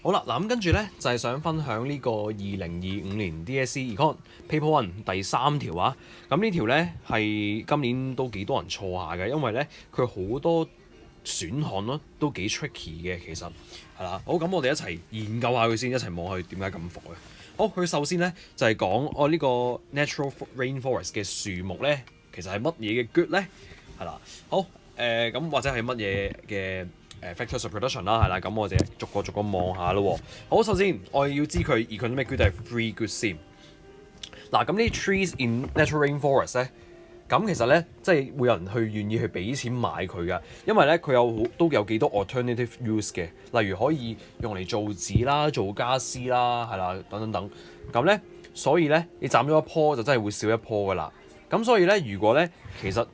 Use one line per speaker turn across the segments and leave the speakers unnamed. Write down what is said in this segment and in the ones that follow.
好啦，嗱咁跟住咧就係想分享呢個2025年 DSE Econ Paper One 第3條啊。咁呢條咧係今年都幾多人錯下嘅，因為咧佢好多選項咯，都幾 tricky 嘅其實係啦。好，咁我哋一齊研究下佢先，一齊望佢點解咁火嘅。好，佢首先咧就係講呢個 natural rainforest 嘅樹木咧，其實係乜嘢嘅 good 咧？係啦，好咁或者係乜嘢嘅factors of production 啦，係啦，咁我哋逐個望下咯。好，首先我要知佢 economic good 係 free good 先。嗱，咁呢 trees in natural rainforest 咧，咁其實咧即係會有人願意去俾錢買佢㗎，因為咧佢都有幾多 alternative use 嘅，例如可以用嚟做紙啦、做家私啦，係啦，等等等。咁咧，所以咧你斬咗一棵就真係會少一棵㗎啦。咁所以咧，如果咧其實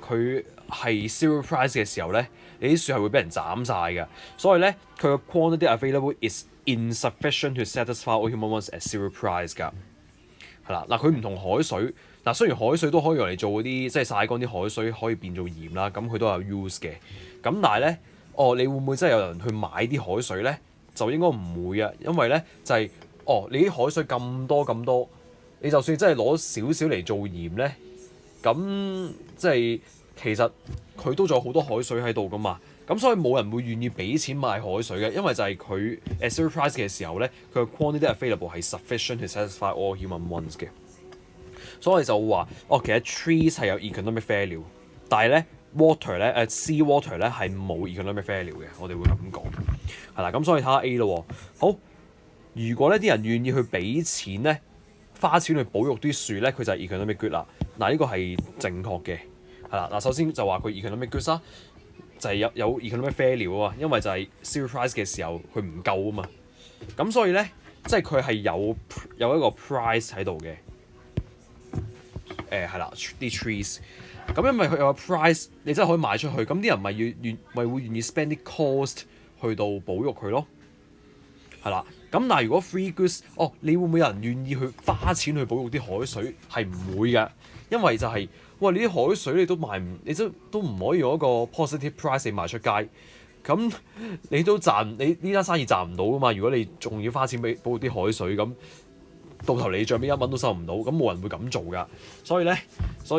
佢係 zero price 嘅時候咧，你啲樹係會俾人斬晒嘅。所以咧，佢嘅 quantity available is insufficient to satisfy all human wants at zero price 㗎。係啦，嗱佢唔同海水，嗱雖然海水都可以用嚟做嗰啲即係曬乾啲海水可以變做鹽啦，咁佢都有 use 嘅。咁但係咧，你會唔會真係有人去買啲海水咧？就應該唔會啊，因為咧就係、你啲海水咁多，你就算真係攞少少嚟做鹽咧，咁即係其實佢都仲有好多海水喺度噶嘛。咁所以冇人會願意俾錢買海水嘅，因為就係佢 at zero price 嘅時候咧，佢嘅 quantity available 係 sufficient to satisfy all human wants 嘅。所以就話其實 trees 係有 economic value， 但係咧 water 咧sea water 咧係冇 economic value 嘅，我哋會咁講係啦。咁所以睇下 A 咯。好，如果咧啲人願意去俾錢咧，花錢去保育啲樹咧，佢就係 economic good 啦。嗱呢個係正確嘅係啦。嗱首先就話佢 economic good 啦。就係有 economic value 啊，因為就係 zero price 嘅時候佢唔夠啊嘛，咁所以咧即係佢係有一個 price 喺度嘅，係啦啲 trees， 咁因為佢有個 price， 你真係可以賣出去，咁啲人咪會願意 spend 啲 cost 去到保育佢咯，係啦。咁但係如果 free goods，你會唔會有人願意去花錢去保育啲海水？係唔會嘅，因為就係、你啲海水你都賣唔，你都唔可以用一個 positive price 嚟賣出街，咁你呢單生意賺唔到噶嘛？如果你仲要花錢俾保育啲海水，咁到頭你最尾1蚊都收唔到，咁冇人會咁做噶。所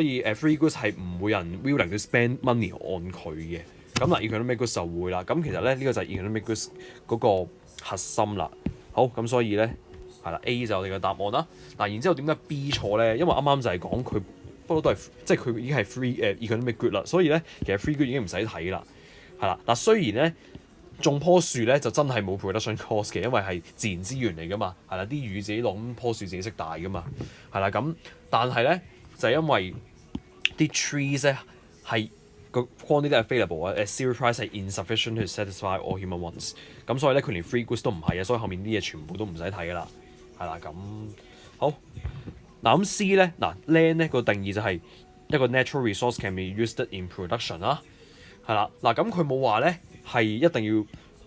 以 free goods 係唔會有人 willing to spend money on 佢嘅。咁嗱 economic goods 就會啦。咁其實咧呢個就係 economic goods 嗰個核心啦。好，咁所以咧係啦 A 就係我哋嘅答案啦。嗱，然之後點解 B 錯咧？因為啱啱就係講佢不過都係即係佢已經係 free economic good 啦，所以咧其實 free good 已經唔使睇啦，係啦。嗱雖然咧種棵樹咧就真係冇 production cost 嘅，因為係自然資源嚟噶嘛，係啦，啲魚自己落，咁棵樹自己識大噶嘛，係啦。咁但係咧就係因為啲 trees 咧係個 quantity available 啊，at zero price 係 insufficient to satisfy all human wants， 咁所以咧佢連 free goods 都唔係啊，所以後面啲嘢全部都唔使睇噶啦，係啦。咁好。嗱咁 C 咧，land 咧個定義就係一個 natural resource can be used in production 啦，係啦。嗱咁佢冇話咧係一定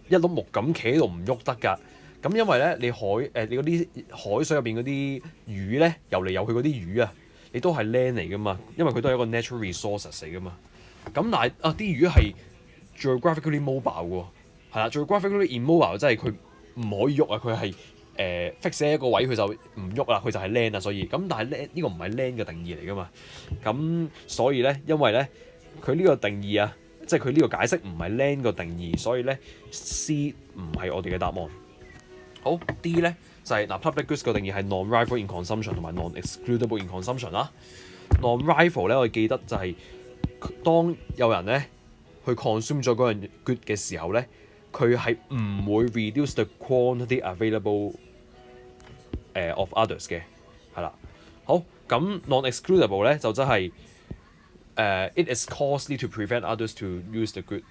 要一碌木咁企喺度唔喐得㗎。咁因為咧你嗰啲海水入邊嗰啲魚咧游嚟游去嗰啲魚啊，你都係 land 嚟㗎嘛，因為佢都係一個 natural resources 嚟㗎嘛。咁但係啲魚係 geographically mobile 喎，係啦 geographically immobile 即係佢唔可以喐啊，佢係fix 喺一個位佢就唔喐啦，佢就係 land 啦。所以咁但係 land 呢個唔係 land 嘅定義嚟㗎嘛。咁所以咧因為咧佢呢個定義啊，即係佢呢個解釋唔係 land 個定義，所以咧 C 唔係我哋嘅答案。好 D 咧就係public goods 個定義係 non-rival in consumption 同埋 non-excludable in consumption 啦。non-rival 咧我記得就係當有人咧去 consume 咗嗰樣 good 嘅時候咧，佢係唔會 reduce the quantity available of others 嘅，係啦。好，咁 non-excludable 咧就真係it is costly to prevent others to use the good，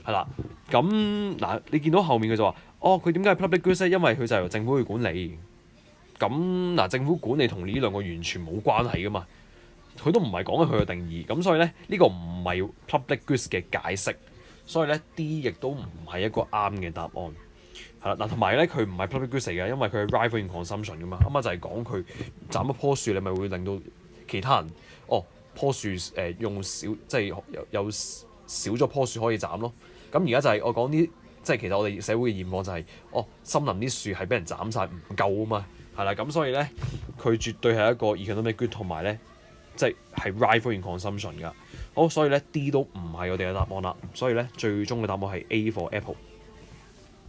係啦。咁你見到後面佢就話佢點解係 public goods 咧？因為佢就係由政府去管理。咁政府管理同呢兩個完全冇關係噶嘛，佢都唔係講緊佢嘅定義。咁所以咧呢個唔係 public goods 嘅解釋，所以咧 D 亦都唔係一個啱嘅答案。係啦，同埋咧佢唔係 public goods 嚟嘅，因為佢係 rival in consumption 噶嘛。啱啱就係講佢斬一棵樹，你咪會令到其他人棵樹用少，即係有少咗棵樹可以斬咯。咁而家就係我講啲即係其實我哋社會嘅現況就係、森林啲樹係俾人斬晒唔夠啊嘛，係啦，咁所以咧佢絕對係一個 economic good 同埋咧即係 rival in consumption 㗎。好，所以咧 D 都唔係我哋嘅答案啦，所以咧最終嘅答案係 A for Apple。